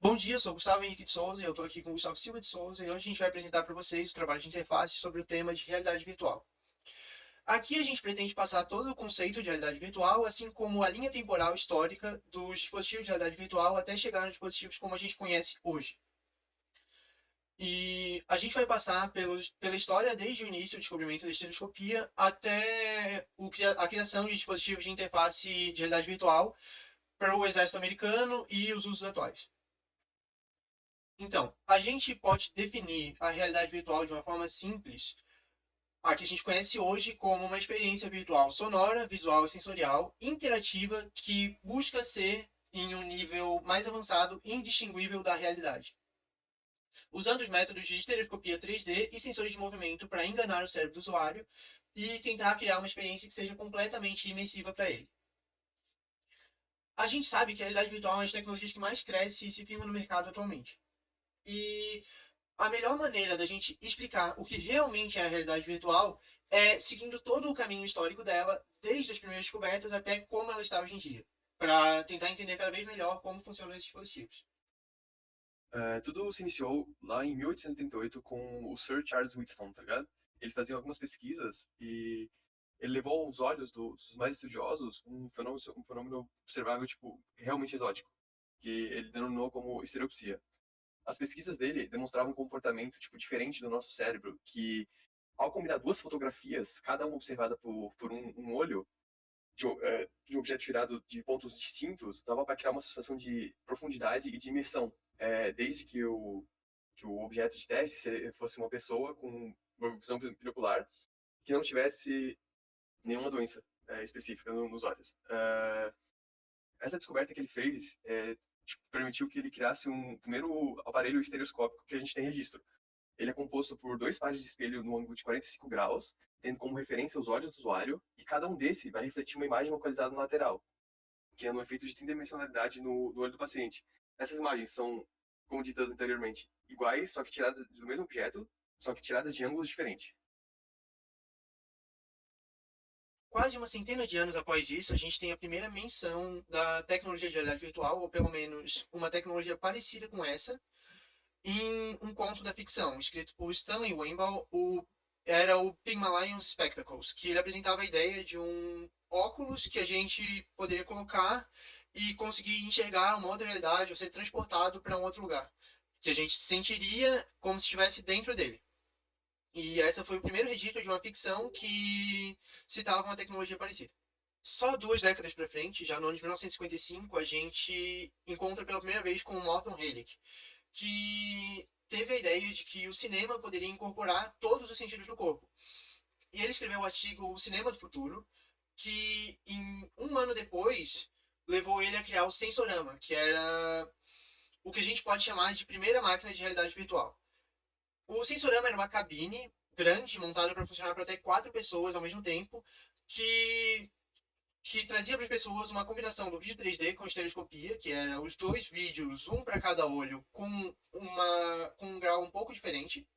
Bom dia, sou Gustavo Henrique de Souza e eu estou aqui com o Gustavo Silva de Souza e hoje a gente vai apresentar para vocês o trabalho de interface sobre o tema de realidade virtual. Aqui a gente pretende passar todo o conceito de realidade virtual, assim como a linha temporal histórica dos dispositivos de realidade virtual até chegar nos dispositivos como a gente conhece hoje. E a gente vai passar pela história desde o início do descobrimento da estereoscopia até a criação de dispositivos de interface de realidade virtual para o exército americano e os usos atuais. Então, a gente pode definir a realidade virtual de uma forma simples, a que a gente conhece hoje como uma experiência virtual sonora, visual e sensorial, interativa, que busca ser, em um nível mais avançado, indistinguível da realidade, usando os métodos de estereoscopia 3D e sensores de movimento para enganar o cérebro do usuário e tentar criar uma experiência que seja completamente imersiva para ele. A gente sabe que a realidade virtual é uma das tecnologias que mais cresce e se firma no mercado atualmente. E a melhor maneira da gente explicar o que realmente é a realidade virtual é seguindo todo o caminho histórico dela, desde as primeiras descobertas até como ela está hoje em dia, para tentar entender cada vez melhor como funcionam esses dispositivos. Tudo se iniciou lá em 1838 com o Sir Charles Wheatstone, tá ligado? Ele fazia algumas pesquisas e ele levou aos olhos dos mais estudiosos um fenômeno observável, tipo, realmente exótico, que ele denominou como estereopsia. As pesquisas dele demonstravam um comportamento, tipo, diferente do nosso cérebro, que ao combinar duas fotografias, cada uma observada por um olho, de um objeto tirado de pontos distintos, dava para criar uma sensação de profundidade e de imersão, desde que o objeto de teste fosse uma pessoa com uma visão binocular que não tivesse nenhuma doença específica nos olhos. Essa descoberta que ele fez tipo, permitiu que ele criasse um primeiro aparelho estereoscópico que a gente tem registro. Ele é composto por dois pares de espelho no ângulo de 45 graus, tendo como referência os olhos do usuário, e cada um desse vai refletir uma imagem localizada no lateral, criando um efeito de tridimensionalidade no olho do paciente. Essas imagens são, como ditas anteriormente, iguais, só que tiradas do mesmo objeto, só que tiradas de ângulos diferentes. Quase uma centena de anos após isso, a gente tem a primeira menção da tecnologia de realidade virtual, ou pelo menos uma tecnologia parecida com essa, em um conto da ficção, escrito por Stanley Weinbaum, era o Pygmalion Spectacles, que ele apresentava a ideia de um óculos que a gente poderia colocar e conseguir enxergar uma outra realidade ou ser transportado para um outro lugar, que a gente sentiria como se estivesse dentro dele. E essa foi o primeiro registro de uma ficção que citava uma tecnologia parecida. Só 2 décadas para frente, já no ano de 1955, a gente encontra pela primeira vez com o Morton Halick, que teve a ideia de que o cinema poderia incorporar todos os sentidos do corpo. E ele escreveu o artigo O Cinema do Futuro, que em um ano depois levou ele a criar o Sensorama, que era o que a gente pode chamar de primeira máquina de realidade virtual. O Sensorama era uma cabine grande, montada para funcionar para até 4 pessoas ao mesmo tempo, que trazia para as pessoas uma combinação do vídeo 3D com estereoscopia, que era os dois vídeos, um para cada olho, com um grau um pouco diferente.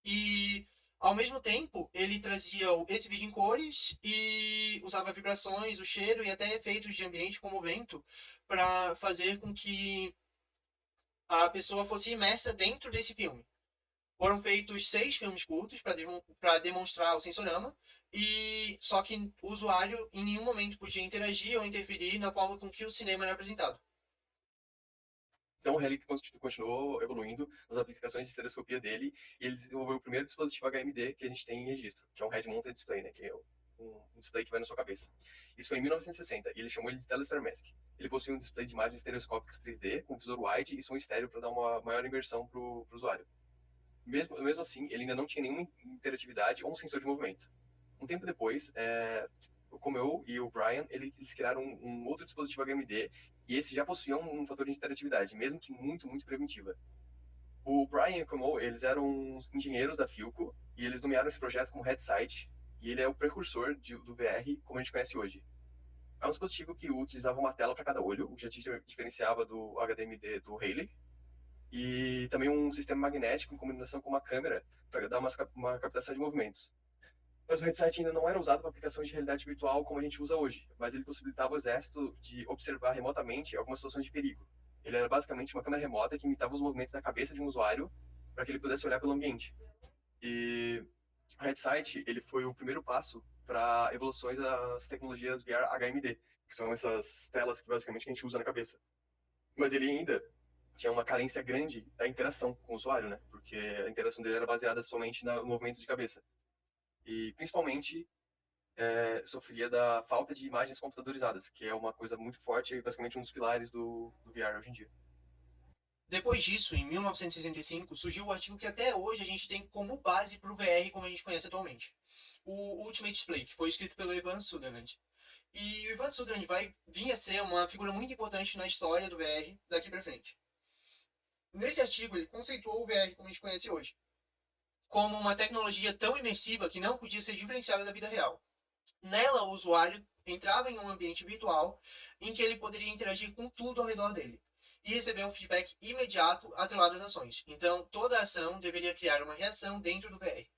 E, ao mesmo tempo, ele trazia esse vídeo em cores e usava vibrações, o cheiro e até efeitos de ambiente, como o vento, para fazer com que a pessoa fosse imersa dentro desse filme. Foram feitos 6 filmes curtos para demonstrar o sensorama, e só que o usuário em nenhum momento podia interagir ou interferir na forma com que o cinema era apresentado. Então, o Helic continuou evoluindo nas aplicações de estereoscopia dele, e ele desenvolveu o primeiro dispositivo HMD que a gente tem em registro, que é um Head Mounted Display, né, que é um display que vai na sua cabeça. Isso foi em 1960, e ele chamou ele de Telesphere Mask. Ele possui um display de imagens estereoscópicas 3D, com visor wide e som estéreo para dar uma maior imersão para o usuário. Mesmo assim, ele ainda não tinha nenhuma interatividade ou um sensor de movimento. Um tempo depois, como eu e o Brian, eles criaram um outro dispositivo HMD, e esse já possuía um fator de interatividade, mesmo que muito, muito preventiva. O Brian e o Como, eles eram uns engenheiros da Philco, e eles nomearam esse projeto como Headsight, e ele é o precursor do VR como a gente conhece hoje. É um dispositivo que utilizava uma tela para cada olho, o que já diferenciava do HDMD do Haley, e também um sistema magnético em combinação com uma câmera para dar uma captação de movimentos. Mas o headset ainda não era usado para aplicações de realidade virtual como a gente usa hoje, mas ele possibilitava ao exército de observar remotamente algumas situações de perigo. Ele era basicamente uma câmera remota que imitava os movimentos da cabeça de um usuário para que ele pudesse olhar pelo ambiente. E o headsight, ele foi o primeiro passo para evoluções das tecnologias VR HMD, que são essas telas que basicamente a gente usa na cabeça. Mas ele ainda tinha uma carência grande da interação com o usuário, né? Porque a interação dele era baseada somente no movimento de cabeça. E principalmente sofria da falta de imagens computadorizadas, que é uma coisa muito forte e basicamente um dos pilares do VR hoje em dia. Depois disso, em 1965, surgiu o artigo que até hoje a gente tem como base para o VR como a gente conhece atualmente. O Ultimate Display, que foi escrito pelo Ivan Sutherland. E o Ivan Sutherland vai vir a ser uma figura muito importante na história do VR daqui para frente. Nesse artigo, ele conceituou o VR como a gente conhece hoje, como uma tecnologia tão imersiva que não podia ser diferenciada da vida real. Nela, o usuário entrava em um ambiente virtual em que ele poderia interagir com tudo ao redor dele e receber um feedback imediato atrelado às ações. Então, toda ação deveria criar uma reação dentro do VR.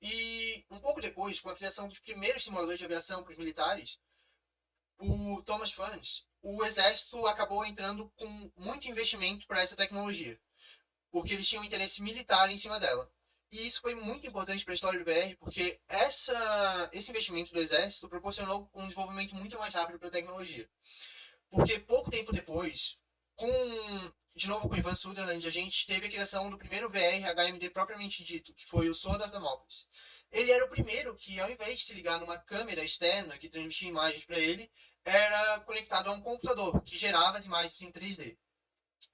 E um pouco depois, com a criação dos primeiros simuladores de aviação para os militares, o Thomas Furns, o exército acabou entrando com muito investimento para essa tecnologia, porque eles tinham um interesse militar em cima dela. E isso foi muito importante para a história do VR, porque esse investimento do Exército proporcionou um desenvolvimento muito mais rápido para a tecnologia. Porque pouco tempo depois, de novo com o Ivan Sutherland, a gente teve a criação do primeiro VR HMD propriamente dito, que foi o Sword of Damocles. Ele era o primeiro que, ao invés de se ligar numa câmera externa que transmitia imagens para ele, era conectado a um computador que gerava as imagens em 3D.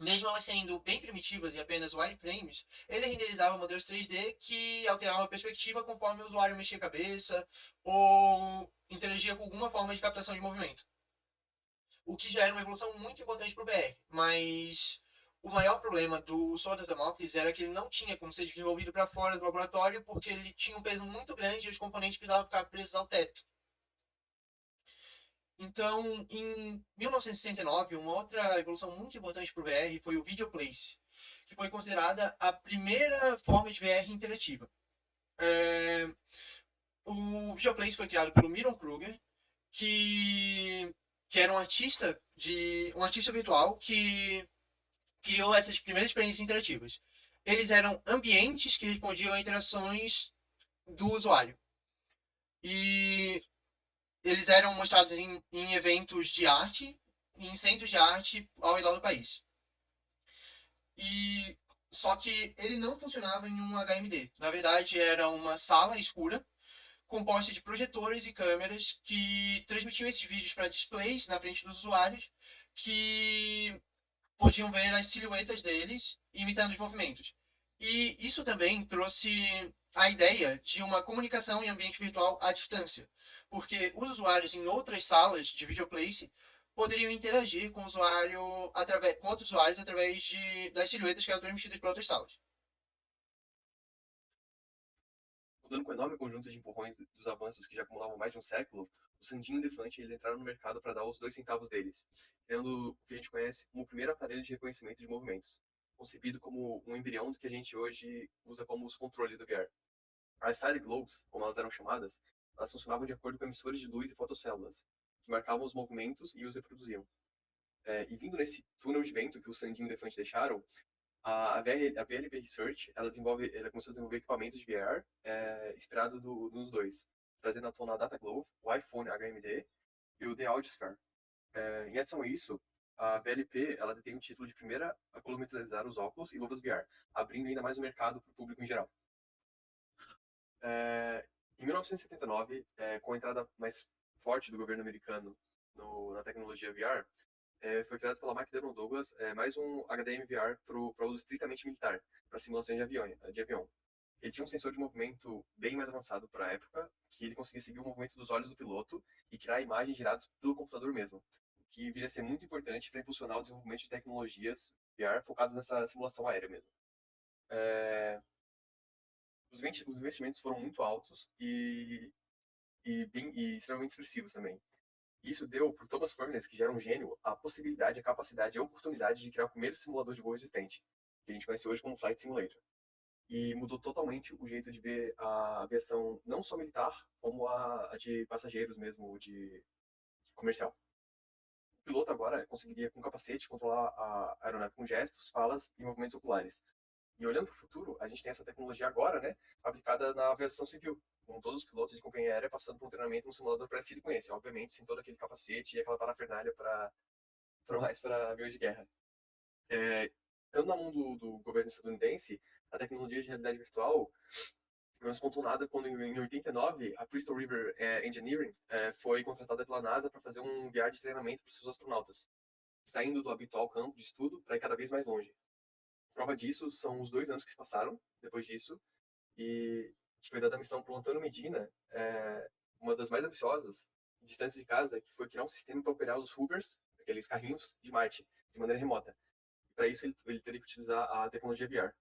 Mesmo elas sendo bem primitivas e apenas wireframes, ele renderizava modelos 3D que alteravam a perspectiva conforme o usuário mexia a cabeça ou interagia com alguma forma de captação de movimento. O que já era uma evolução muito importante para o VR, mas o maior problema do Sword of Damocles era que ele não tinha como ser desenvolvido para fora do laboratório porque ele tinha um peso muito grande e os componentes precisavam ficar presos ao teto. Então, em 1969, uma outra evolução muito importante para o VR foi o Videoplace, que foi considerada a primeira forma de VR interativa. É, o Videoplace foi criado pelo Miron Kruger, que era um artista virtual que criou essas primeiras experiências interativas. Eles eram ambientes que respondiam a interações do usuário. E eles eram mostrados em eventos de arte, em centros de arte ao redor do país. E só que ele não funcionava em um HMD. Na verdade, era uma sala escura composta de projetores e câmeras que transmitiam esses vídeos para displays na frente dos usuários que podiam ver as silhuetas deles imitando os movimentos. E isso também trouxe a ideia de uma comunicação em ambiente virtual à distância, porque os usuários em outras salas de videoplace poderiam interagir com o usuário com outros usuários através das silhuetas que eram transmitidas por outras salas. Contando com o enorme conjunto de empurrões dos avanços que já acumulavam mais de um século, o Sandinho e o Defante eles entraram no mercado para dar os 2 centavos deles, criando o que a gente conhece como o primeiro aparelho de reconhecimento de movimentos, concebido como um embrião do que a gente hoje usa como os controles do VR. As Side Globes, como elas eram chamadas, elas funcionavam de acordo com emissores de luz e fotocélulas, que marcavam os movimentos e os reproduziam. E vindo nesse túnel de vento que o Sandinho e o Defante deixaram, a VLP Research ela começou a desenvolver equipamentos de VR inspirado nos dois, trazendo à tona a Data Glove, o iPhone HMD e o The Audiosphere. Em adição a isso, a VLP ela detém o título de primeira a colometrizar os óculos e luvas VR, abrindo ainda mais o mercado para o público em geral. Em 1979, com a entrada mais forte do governo americano na tecnologia VR, foi criado pela McDonnell Douglas mais um HDMI VR para uso estritamente militar, para simulações de avião. Ele tinha um sensor de movimento bem mais avançado para a época, que ele conseguia seguir o movimento dos olhos do piloto e criar imagens geradas pelo computador mesmo, que viria a ser muito importante para impulsionar o desenvolvimento de tecnologias VR focadas nessa simulação aérea mesmo. Os investimentos foram muito altos e extremamente expressivos também. Isso deu para o Thomas Furness, que já era um gênio, a possibilidade, a capacidade e a oportunidade de criar o primeiro simulador de voo existente, que a gente conhece hoje como Flight Simulator. E mudou totalmente o jeito de ver a aviação, não só militar, como a de passageiros mesmo, de comercial. piloto agora conseguiria, com capacete, controlar a aeronave com gestos, falas e movimentos oculares. E olhando para o futuro, a gente tem essa tecnologia agora, né, aplicada na aviação civil, com todos os pilotos de companhia aérea passando por um treinamento no simulador parecido com esse, obviamente, sem todo aquele capacete e aquela parafernália para aviões de guerra. Estando na mão do governo estadunidense, a tecnologia de realidade virtual não despontou nada quando, em 89, a Bristol River Engineering foi contratada pela NASA para fazer um VR de treinamento para os seus astronautas, saindo do habitual campo de estudo para ir cada vez mais longe. Prova disso são os 2 anos que se passaram depois disso, e foi dada a missão para o Antônio Medina, uma das mais ambiciosas, distâncias de casa, que foi criar um sistema para operar os Hoovers, aqueles carrinhos de Marte, de maneira remota. Para isso, ele teria que utilizar a tecnologia VR.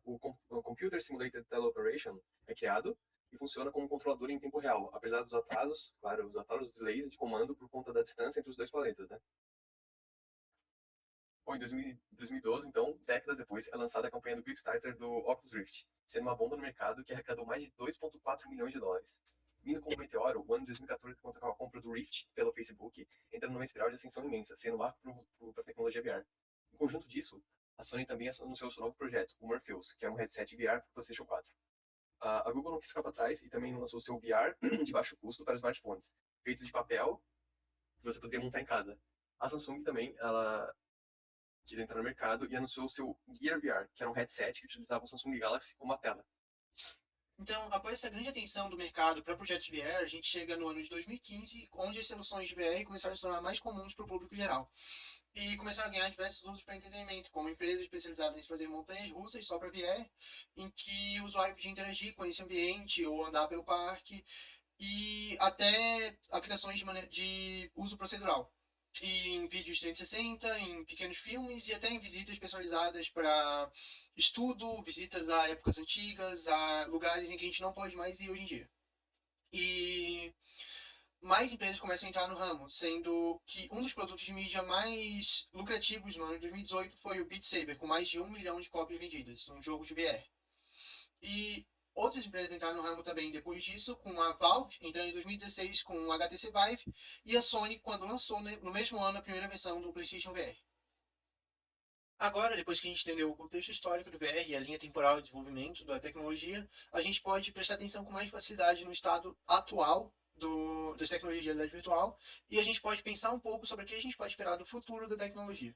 O Computer Simulated Teleoperation é criado e funciona como um controlador em tempo real, apesar dos atrasos, claro, os atrasos dos delays de comando por conta da distância entre os dois planetas, né? Bom, em 2012, então, décadas depois, é lançada a campanha do Kickstarter do Oculus Rift, sendo uma bomba no mercado que arrecadou mais de 2,4 milhões de dólares. Vindo como um meteoro, o ano de 2014 conta com a compra do Rift pelo Facebook, entrando numa espiral de ascensão imensa, sendo marco para a tecnologia VR. Em conjunto disso, a Sony também anunciou seu novo projeto, o Morpheus, que é um headset VR para o PlayStation 4. A Google não quis ficar para trás e também lançou seu VR de baixo custo para smartphones, feito de papel, que você poderia montar em casa. A Samsung também, ela quis entrar no mercado e anunciou o seu Gear VR, que era um headset que utilizava o Samsung Galaxy como uma tela. Então, após essa grande atenção do mercado para projetos de VR, a gente chega no ano de 2015, onde as soluções de VR começaram a se tornar mais comuns para o público geral. E começaram a ganhar diversos usos para entretenimento, como empresas especializadas em fazer montanhas russas só para VR, em que o usuário podia interagir com esse ambiente ou andar pelo parque, e até aplicações de uso procedural, em vídeos 360, em pequenos filmes e até em visitas personalizadas para estudo, visitas a épocas antigas, a lugares em que a gente não pode mais ir hoje em dia. E mais empresas começam a entrar no ramo, sendo que um dos produtos de mídia mais lucrativos no ano de 2018 foi o Beat Saber, com mais de 1 milhão de cópias vendidas, um jogo de VR. E outras empresas entraram no ramo também depois disso, com a Valve entrando em 2016 com o HTC Vive e a Sony quando lançou no mesmo ano a primeira versão do PlayStation VR. Agora, depois que a gente entendeu o contexto histórico do VR e a linha temporal de desenvolvimento da tecnologia, a gente pode prestar atenção com mais facilidade no estado atual das tecnologias de realidade virtual e a gente pode pensar um pouco sobre o que a gente pode esperar do futuro da tecnologia.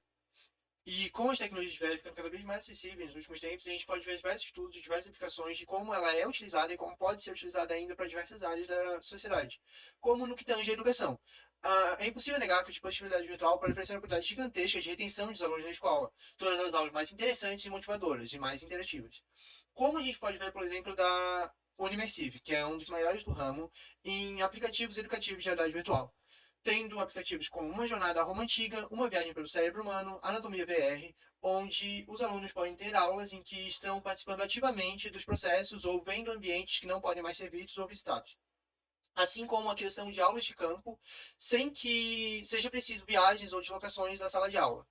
E com as tecnologias de VR ficando cada vez mais acessíveis nos últimos tempos, a gente pode ver diversos estudos de diversas aplicações de como ela é utilizada e como pode ser utilizada ainda para diversas áreas da sociedade, como no que tange a educação. É impossível negar que o dispositivo de realidade virtual pode oferecer uma oportunidade gigantesca de retenção dos alunos na escola, tornando as aulas mais interessantes e motivadoras e mais interativas. Como a gente pode ver, por exemplo, da Unimersive, que é um dos maiores do ramo em aplicativos educativos de realidade virtual, tendo aplicativos como Uma Jornada à Roma Antiga, Uma Viagem pelo Cérebro Humano, Anatomia VR, onde os alunos podem ter aulas em que estão participando ativamente dos processos ou vendo ambientes que não podem mais ser vistos ou visitados. Assim como a criação de aulas de campo, sem que seja preciso viagens ou deslocações da sala de aula.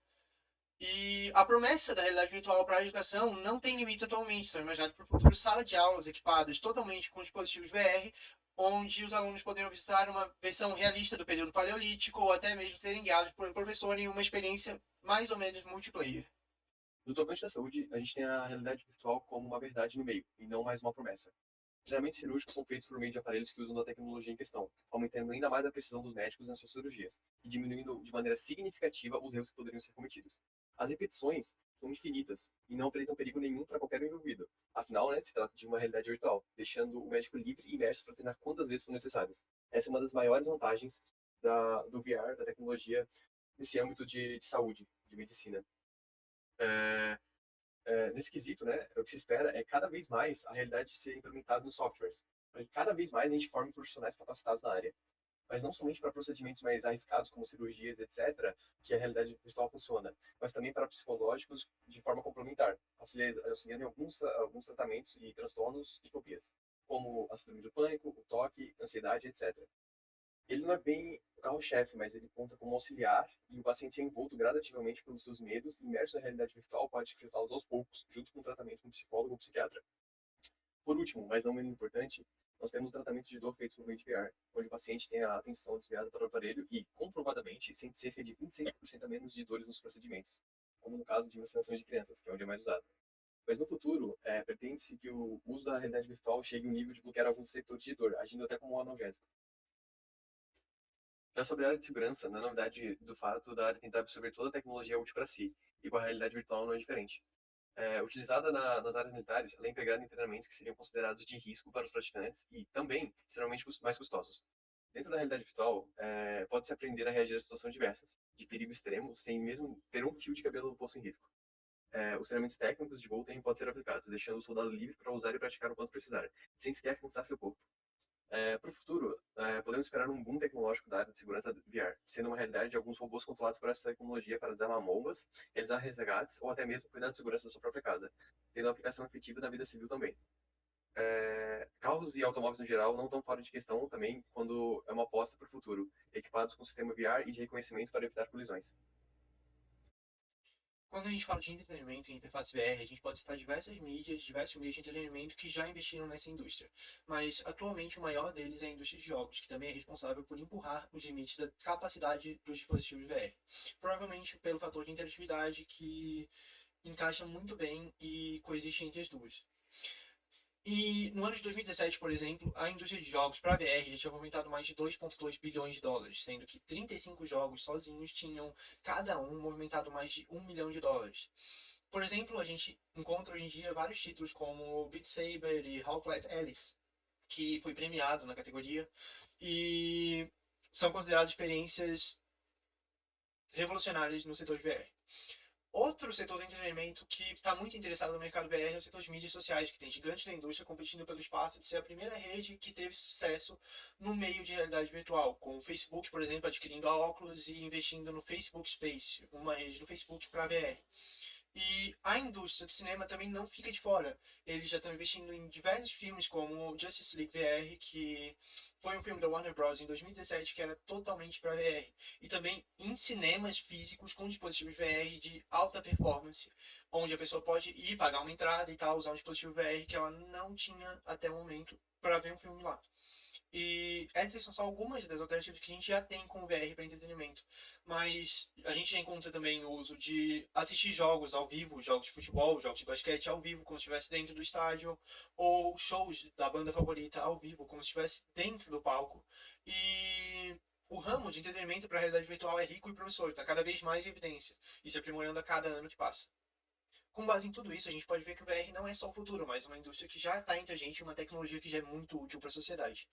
E a promessa da realidade virtual para a educação não tem limites atualmente, são imaginadas por futuras salas de aulas equipadas totalmente com dispositivos VR, onde os alunos poderão visitar uma versão realista do período paleolítico ou até mesmo serem guiados por um professor em uma experiência mais ou menos multiplayer. No tocante da saúde, a gente tem a realidade virtual como uma verdade no meio, e não mais uma promessa. Treinamentos cirúrgicos são feitos por meio de aparelhos que usam da tecnologia em questão, aumentando ainda mais a precisão dos médicos nas suas cirurgias, e diminuindo de maneira significativa os erros que poderiam ser cometidos. As repetições são infinitas e não apresentam perigo nenhum para qualquer envolvido. Afinal, né, se trata de uma realidade virtual, deixando o médico livre e imerso para treinar quantas vezes for necessárias. Essa é uma das maiores vantagens do VR, da tecnologia, nesse âmbito de saúde, de medicina. Nesse quesito, né, o que se espera é cada vez mais a realidade ser implementada nos softwares, para que cada vez mais a gente forme profissionais capacitados na área. Mas não somente para procedimentos mais arriscados, como cirurgias, etc., que a realidade virtual funciona, mas também para psicológicos de forma complementar, auxiliando em alguns tratamentos e transtornos e fobias, como a síndrome do pânico, o toque, ansiedade, etc. Ele não é bem o carro-chefe, mas ele conta como auxiliar e o paciente é envolto gradativamente pelos seus medos e imerso na realidade virtual pode enfrentá-los aos poucos, junto com o tratamento com um psicólogo ou psiquiatra. Por último, mas não menos importante, nós temos o tratamento de dor feito por meio de VR, onde o paciente tem a atenção desviada para o aparelho e, comprovadamente, sente cerca de 25% a menos de dores nos procedimentos, como no caso de vacinações de crianças, que é onde é mais usado. Mas no futuro, pretende-se que o uso da realidade virtual chegue ao nível de bloquear alguns setores de dor, agindo até como um analgésico. Já sobre a área de segurança, não é novidade do fato da área tentar absorver toda a tecnologia útil para si, e com a realidade virtual não é diferente. Utilizada nas áreas militares, ela é empregada em treinamentos que seriam considerados de risco para os praticantes e também extremamente mais custosos. Dentro da realidade virtual, pode-se aprender a reagir a situações diversas, de perigo extremo, sem mesmo ter um fio de cabelo posto em risco. Os treinamentos técnicos de voo também podem ser aplicados, deixando o soldado livre para usar e praticar o quanto precisar, sem sequer cansar seu corpo. Para o futuro, podemos esperar um boom tecnológico da área de segurança VR, sendo uma realidade de alguns robôs controlados por essa tecnologia para desarmar bombas, realizar resgates ou até mesmo cuidar da segurança da sua própria casa, tendo aplicação efetiva na vida civil também. Carros e automóveis no geral não estão fora de questão também quando é uma aposta para o futuro, equipados com sistema VR e de reconhecimento para evitar colisões. Quando a gente fala de entretenimento em interface VR, a gente pode citar diversas mídias, diversos meios de entretenimento que já investiram nessa indústria. Mas atualmente o maior deles é a indústria de jogos, que também é responsável por empurrar os limites da capacidade dos dispositivos VR. Provavelmente pelo fator de interatividade que encaixa muito bem e coexiste entre as duas. E no ano de 2017, por exemplo, a indústria de jogos para VR já tinha movimentado mais de 2,2 bilhões de dólares, sendo que 35 jogos sozinhos tinham cada um movimentado mais de 1 milhão de dólares. Por exemplo, a gente encontra hoje em dia vários títulos como Beat Saber e Half-Life Alyx, que foi premiado na categoria e são considerados experiências revolucionárias no setor de VR. Outro setor do entretenimento que está muito interessado no mercado VR é o setor de mídias sociais, que tem gigantes da indústria competindo pelo espaço de ser a primeira rede que teve sucesso no meio de realidade virtual, com o Facebook, por exemplo, adquirindo a Oculus e investindo no Facebook Space, uma rede do Facebook para VR. E a indústria do cinema também não fica de fora. Eles já estão investindo em diversos filmes, como Justice League VR, que foi um filme da Warner Bros. Em 2017 que era totalmente para VR. E também em cinemas físicos com dispositivos VR de alta performance, onde a pessoa pode ir pagar uma entrada e tal, usar um dispositivo VR que ela não tinha até o momento para ver um filme lá. E essas são só algumas das alternativas que a gente já tem com o VR para entretenimento. Mas a gente já encontra também o uso de assistir jogos ao vivo, jogos de futebol, jogos de basquete ao vivo, como se estivesse dentro do estádio, ou shows da banda favorita ao vivo, como se estivesse dentro do palco. E o ramo de entretenimento para a realidade virtual é rico e promissor, está cada vez mais em evidência e se aprimorando a cada ano que passa. Com base em tudo isso, a gente pode ver que o VR não é só o futuro, mas uma indústria que já está entre a gente, uma tecnologia que já é muito útil para a sociedade,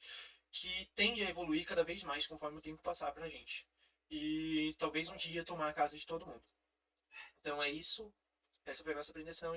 que tende a evoluir cada vez mais conforme o tempo passar para a gente. E talvez um dia tomar a casa de todo mundo. Então é isso. Essa foi a nossa apresentação.